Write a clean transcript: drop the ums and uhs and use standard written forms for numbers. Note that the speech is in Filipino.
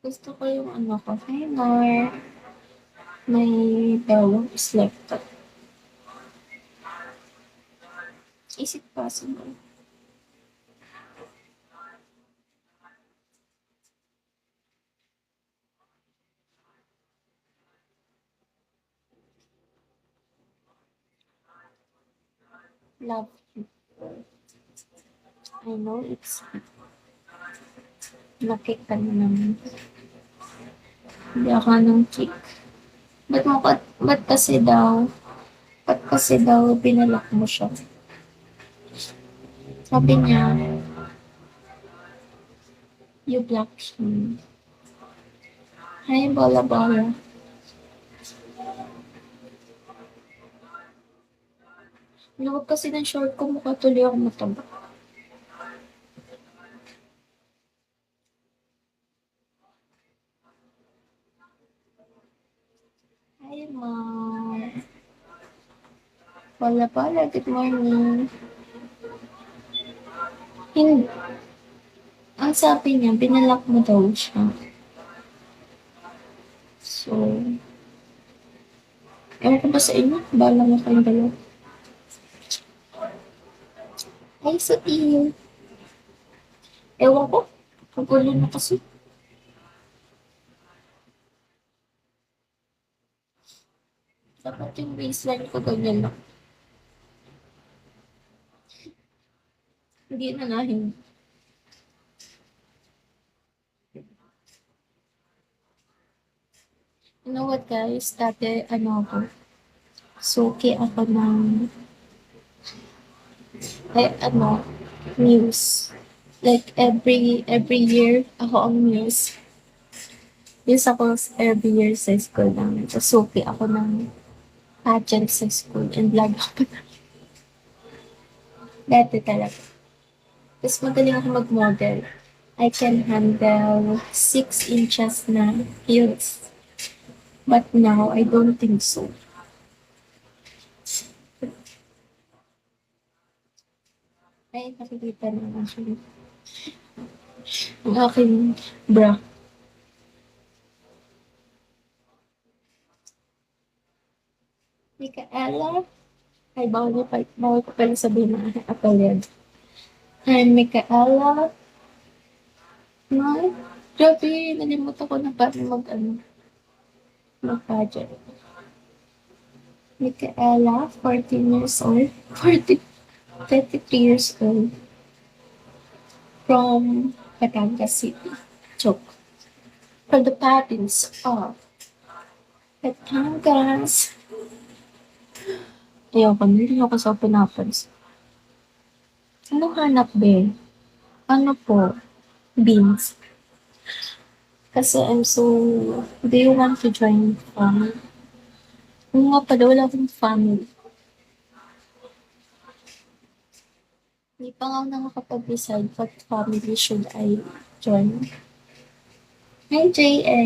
Gusto ko yung ano ko, Hanger, may dalawang selected. Is it possible? Love you. I know it's laki ka na naman. Hindi ako ng chick. Ba't kasi daw binalak mo siya? Sabi niya, you blocked him. Hi, bola bola. Luwag kasi ng short ko, mukha tuloy ako mataba. Hi, Mar. Bola bola, good morning. Hindi. Ang sabi niya, binalak mo daw siya. So, ewan ko ba sa inyo? Bahala mo kayong dalawa. Hi, Sophie. Ewan ko. Kagulo na kasi. Dapat yung baseline ko ganyan lang. Hindi na nahin. You know what guys? Dati, suki ako ng, news. Like, every year, ako ang news. News ako every year sa school namin. So, suki ako ng pageant sa school and vlog ako. Dati talaga. Tapos magaling ako mag-model. I can handle 6 inches na heels. But now, I don't think so. Ay, nakikita na actually. Ang aking bra. Micaela? Ay, bawal ko pala sabihin na apelyido. I'm Micaela. Nay, grabe, nalimutan ko na paano mag-pageant. Micaela, 14 years old. 33 years old. From Batangas City. Joke. From the province of Batangas. Ayoko, hindi ako sa pinapansin. Ano hanap, be? Ano po? Beans. Kasi I'm so... Do you want to join family? Oo nga pala, wala akong family. Hindi pa nga ako nakakapag-decide what family should I join. Hi, JA!